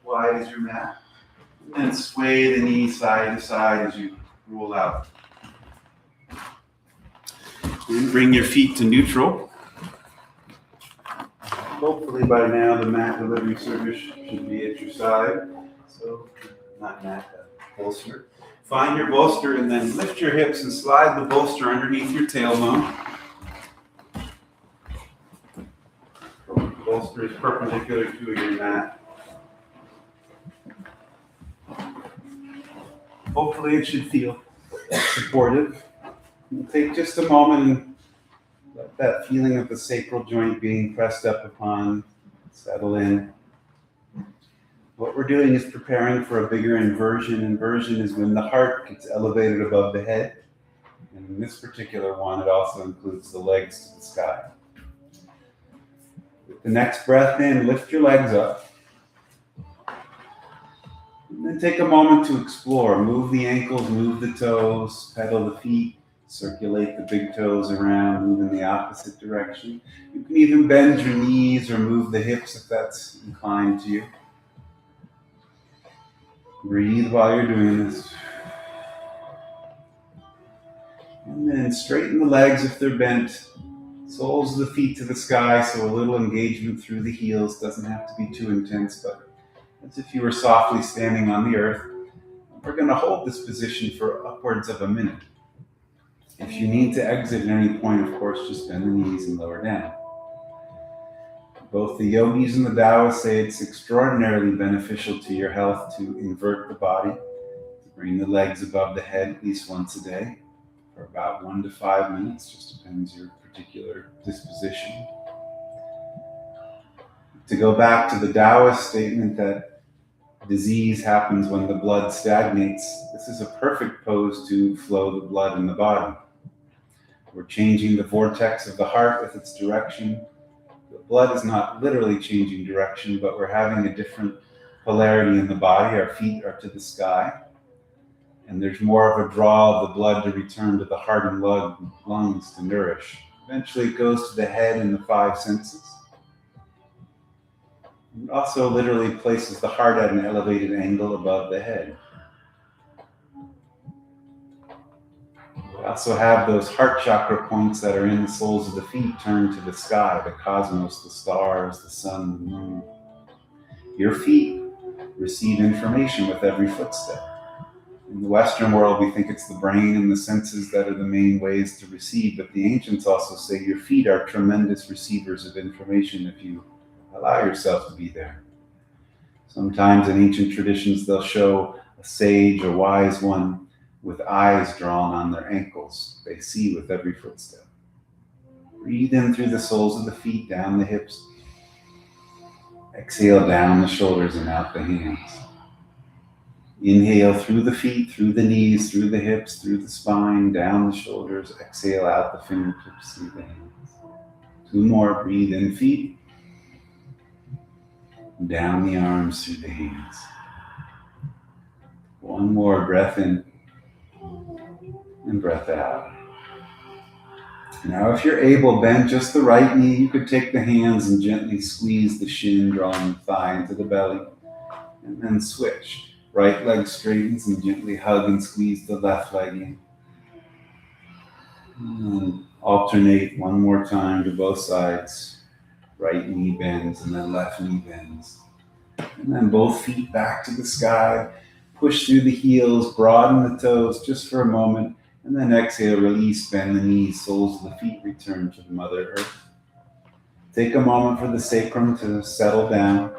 Wide as your mat. And then sway the knees side to side as you roll out. Then bring your feet to neutral. Hopefully by now the mat delivery service should be at your side. So, not mat, bolster. Find your bolster and then lift your hips and slide the bolster underneath your tailbone. The bolster is perpendicular to your mat. Hopefully it should feel supportive. Take just a moment and let that feeling of the sacral joint being pressed up upon settle in. What we're doing is preparing for a bigger inversion. Inversion is when the heart gets elevated above the head. And in this particular one, it also includes the legs to the sky. With the next breath in, lift your legs up. And then take a moment to explore. Move the ankles, move the toes, pedal the feet. Circulate the big toes around, move in the opposite direction. You can even bend your knees or move the hips if that's inclined to you. Breathe while you're doing this. And then straighten the legs if they're bent. Soles of the feet to the sky, so a little engagement through the heels. Doesn't have to be too intense, but as if you were softly standing on the earth. We're going to hold this position for upwards of a minute. If you need to exit at any point, of course, just bend the knees and lower down. Both the yogis and the Taoists say it's extraordinarily beneficial to your health to invert the body, to bring the legs above the head at least once a day for about 1 to 5 minutes, just depends your particular disposition. To go back to the Taoist statement that disease happens when the blood stagnates, this is a perfect pose to flow the blood in the body. We're changing the vortex of the heart with its direction. The blood is not literally changing direction, but we're having a different polarity in the body. Our feet are to the sky, and there's more of a draw of the blood to return to the heart and lungs to nourish. Eventually it goes to the head and the 5 senses. It also literally places the heart at an elevated angle above the head. We also have those heart chakra points that are in the soles of the feet turned to the sky, the cosmos, the stars, the sun, the moon. Your feet receive information with every footstep. In the Western world, we think it's the brain and the senses that are the main ways to receive, but the ancients also say your feet are tremendous receivers of information if you allow yourself to be there. Sometimes in ancient traditions, they'll show a sage, a wise one, with eyes drawn on their ankles. They see with every footstep. Breathe in through the soles of the feet, down the hips. Exhale down the shoulders and out the hands. Inhale through the feet, through the knees, through the hips, through the spine, down the shoulders. Exhale out the fingertips, through the hands. 2 more. Breathe in feet. Down the arms, through the hands. 1 more. Breath in. And breath out. Now, if you're able, bend just the right knee. You could take the hands and gently squeeze the shin, drawing the thigh into the belly. And then switch. Right leg straightens and gently hug and squeeze the left leg in. And alternate 1 more time to both sides. Right knee bends and then left knee bends. And then both feet back to the sky. Push through the heels, broaden the toes just for a moment. And then exhale, release, bend the knees, soles of the feet return to the Mother Earth. Take a moment for the sacrum to settle down.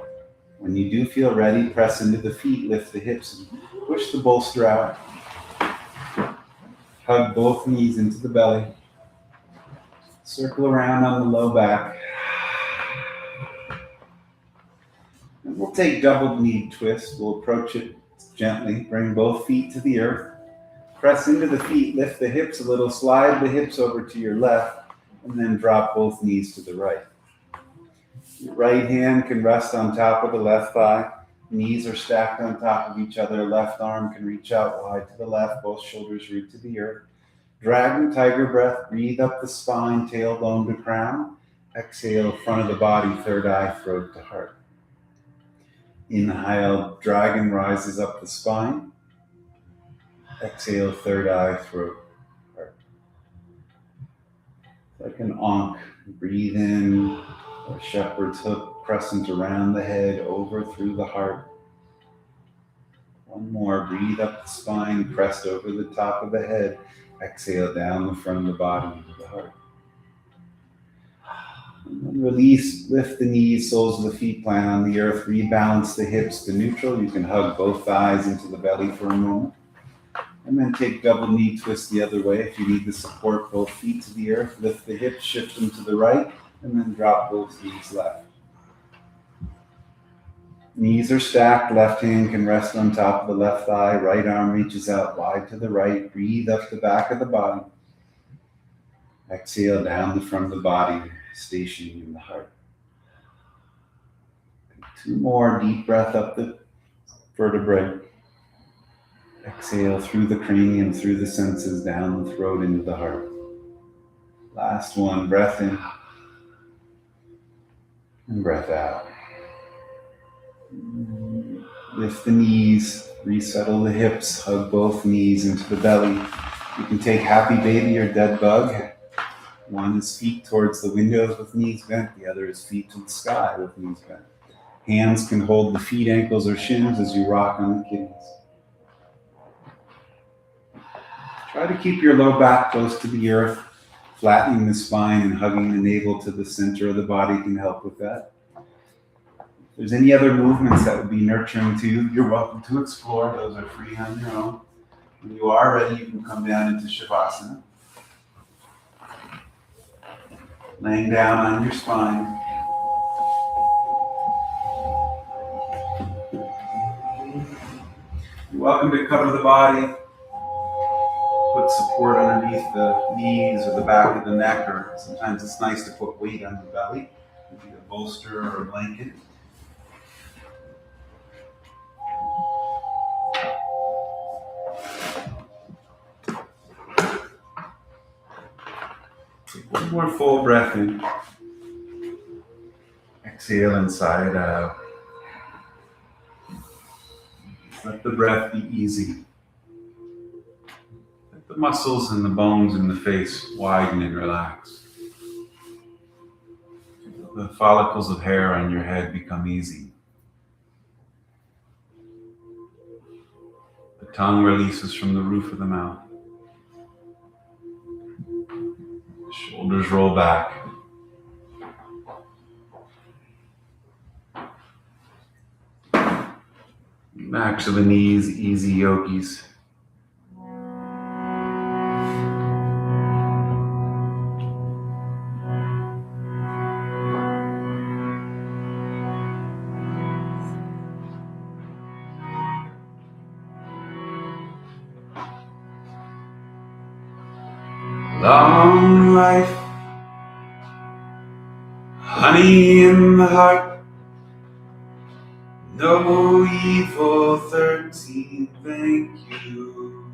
When you do feel ready, press into the feet, lift the hips, and push the bolster out. Hug both knees into the belly. Circle around on the low back. And we'll take double knee twist. We'll approach it gently. Bring both feet to the earth. Press into the feet, lift the hips a little, slide the hips over to your left, and then drop both knees to the right. Your right hand can rest on top of the left thigh. Knees are stacked on top of each other. Left arm can reach out wide to the left. Both shoulders root to the earth. Dragon tiger breath. Breathe up the spine, tailbone to crown. Exhale, front of the body, third eye, throat to heart. Inhale, dragon rises up the spine. Exhale, third eye, throat, heart. Like an ankh. Breathe in, or shepherd's hook, crescent around the head, over through the heart. 1 more. Breathe up the spine, crest over the top of the head. Exhale down the front of the body into the heart. And then release, lift the knees, soles of the feet plant on the earth. Rebalance the hips to neutral. You can hug both thighs into the belly for a moment. And then take double knee twist the other way. If you need to support both feet to the earth, lift the hips, shift them to the right, and then drop both knees left. Knees are stacked. Left hand can rest on top of the left thigh. Right arm reaches out wide to the right. Breathe up the back of the body. Exhale down the front of the body, stationing in the heart. 2 more. Deep breath up the vertebrae. Exhale through the cranium, through the senses, down the throat, into the heart. Last one. Breath in. And breath out. Lift the knees, resettle the hips, hug both knees into the belly. You can take happy baby or dead bug. One is feet towards the windows with knees bent. The other is feet to the sky with knees bent. Hands can hold the feet, ankles, or shins as you rock on the kidneys. Try to keep your low back close to the earth. Flattening the spine and hugging the navel to the center of the body can help with that. If there's any other movements that would be nurturing to you, you're welcome to explore. Those are free on your own. When you are ready, you can come down into Shavasana. Laying down on your spine. You're welcome to cover the body. Put support underneath the knees or the back of the neck, or sometimes it's nice to put weight on the belly. Maybe a bolster or a blanket. Take one more full breath in. Exhale inside out. Let the breath be easy. Let the muscles and the bones in the face widen and relax. The follicles of hair on your head become easy. The tongue releases from the roof of the mouth. The shoulders roll back. Back to the knees, easy yogis. Long life, honey in the heart, no evil 13, thank you.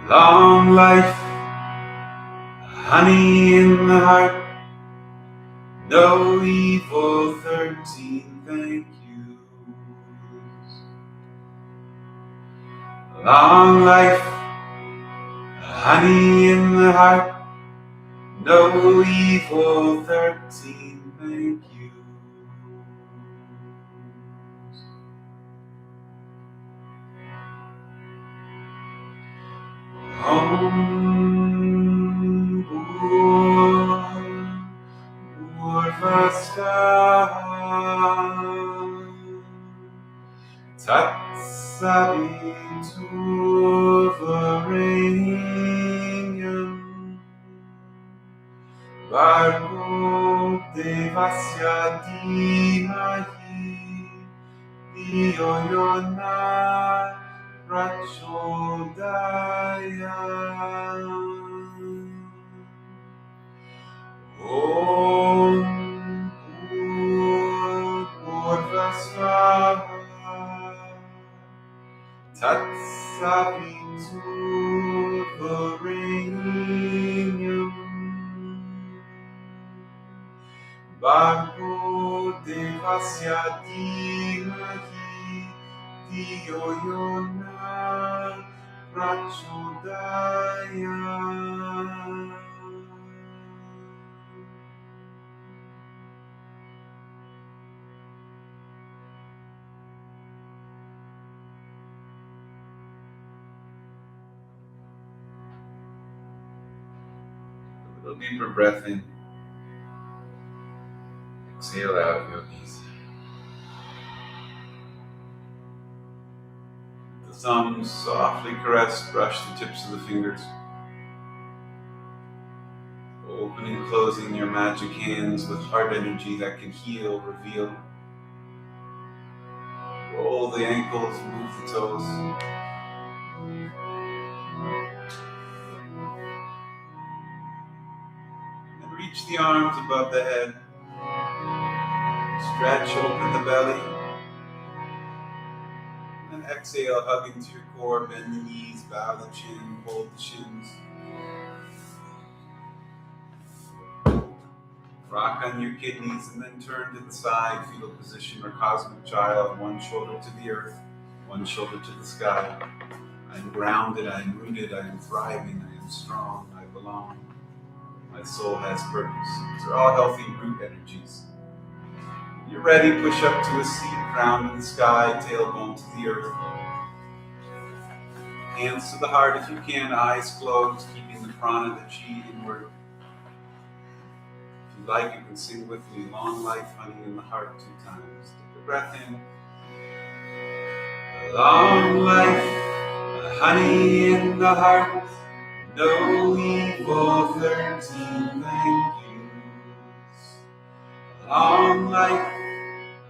Long life, honey in the heart, no evil 13, thank you. Long life, honey in the heart, no evil 13, thank you. Om Purvastham Tatsaviturvarenyam Bhargo Devasya Dhimahi Dhiyo Yona Prachodayam. Om Purvastham Tatsaviturvarenyam Bhargo Devasya Dhimahi Dhiyo Yona Prachodayam. A little deeper breath in. Exhale out, yogis. The thumbs softly caress, brush the tips of the fingers. Opening, closing your magic hands with heart energy that can heal, reveal. Roll the ankles, move the toes. And reach the arms above the head. Stretch, open the belly. And exhale, hug into your core, bend the knees, bow the chin, hold the shins. Rock on your kidneys and then turn to the side, fetal position or cosmic child, one shoulder to the earth, one shoulder to the sky. I am grounded, I am rooted, I am thriving, I am strong, I belong. My soul has purpose. These are all healthy root energies. When you're ready, push up to a seat, crown in the sky, tailbone to the earth. Hands to the heart if you can, eyes closed, keeping the prana, the chi inward. If you like, you can sing with me, long life, honey in the heart 2 times. Take a breath in. Long life, honey in the heart, no evil 13 thank yous. Long life,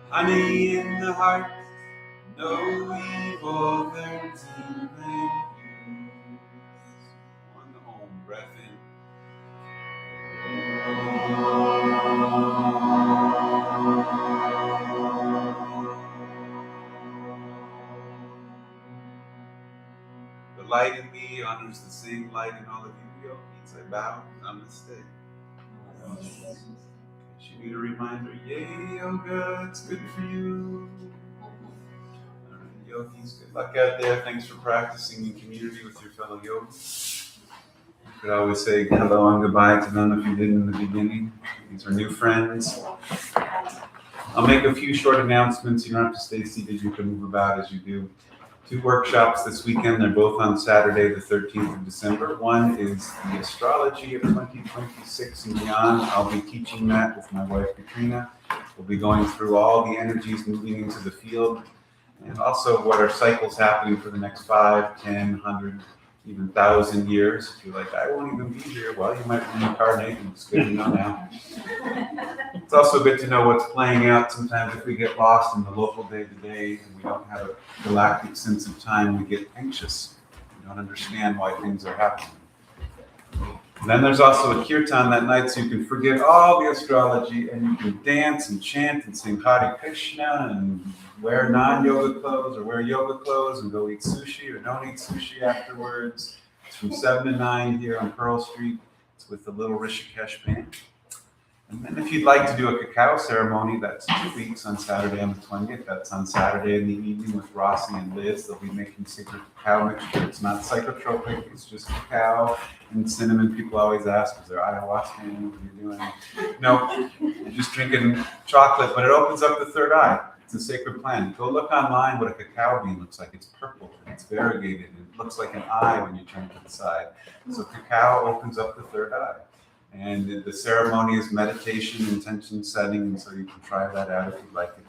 honey in the heart, no evil 13 thank yous. One home breath in. The light in me honors the same light in all of you yogis. I bow. Namaste. You need a reminder. Yay, yoga, it's good for you. All right, yogis, good luck out there. Thanks for practicing in community with your fellow yogis. You could always say hello and goodbye to them if you didn't in the beginning. These are new friends. I'll make a few short announcements. You don't have to stay seated. You can move about as you do. 2 workshops this weekend. They're both on Saturday, the 13th of December. One is the astrology of 2026 and beyond. I'll be teaching that with my wife, Katrina. We'll be going through all the energies moving into the field and also what are cycles happening for the next 5, 10, 100, even 1,000 years. If you're like, I won't even be here, well, you might reincarnate, and it's good to know now. It's also good to know what's playing out. Sometimes if we get lost in the local day-to-day and we don't have a galactic sense of time, we get anxious. We don't understand why things are happening. And then there's also a kirtan that night, so you can forget all the astrology and you can dance and chant and sing Hare Krishna and wear non-yoga clothes or wear yoga clothes and go eat sushi or don't eat sushi afterwards. It's from 7 to 9 here on Pearl Street. It's with the Little Rishikesh Band. And then if you'd like to do a cacao ceremony, that's 2 weeks on Saturday on the 20th. That's on Saturday in the evening with Rossi and Liz. They'll be making secret cacao mixture. It's not psychotropic, it's just cacao and cinnamon. People always ask, is there ayahuasca in it? What are you doing? No, you're just drinking chocolate, but it opens up the third eye. It's a sacred plant. Go look online what a cacao bean looks like. It's purple and it's variegated. It looks like an eye when you turn to the side. So cacao opens up the third eye. And the ceremony is meditation, intention setting, and so you can try that out if you'd like it.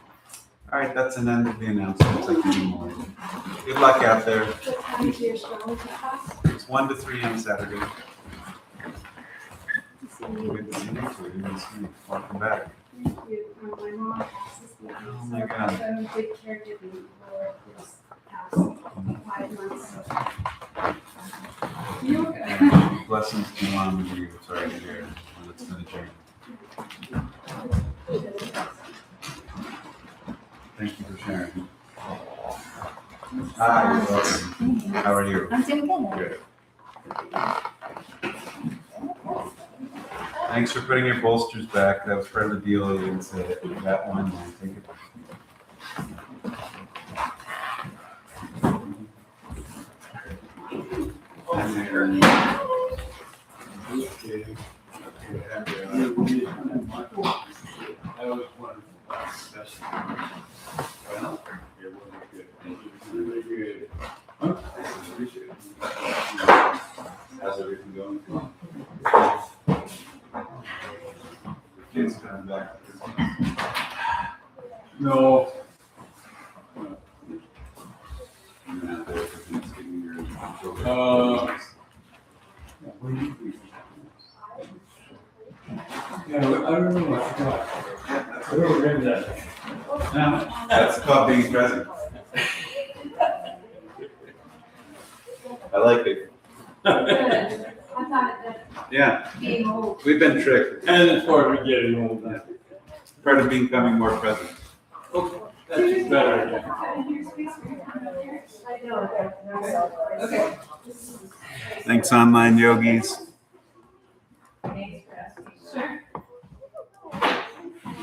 All right, that's an end of the announcements. I can do more. Good luck out there. It's 1 to 3 on Saturday. Good to see you. Welcome back. Thank you. My mom passes me. Oh my God. So I'm a big caregiving for this past 5 months. You okay? Blessings to your mom and you. Sorry to hear. It's been a journey. Thank you for sharing. Hi, you're welcome. How are you? I'm doing good. Good. Thanks for putting your bolsters back. That was part of the deal. You didn't say it. That one, take it. How's everything going? Kids coming back. No. You're not there for Thanksgiving or children. Yeah, I don't know. I forgot. I don't remember that. That's called being present. I like it. I thought that Yeah, being old. we've been tricked. And it's part of getting old. Part of becoming more present. Okay, that's better. Okay. Thanks, online yogis.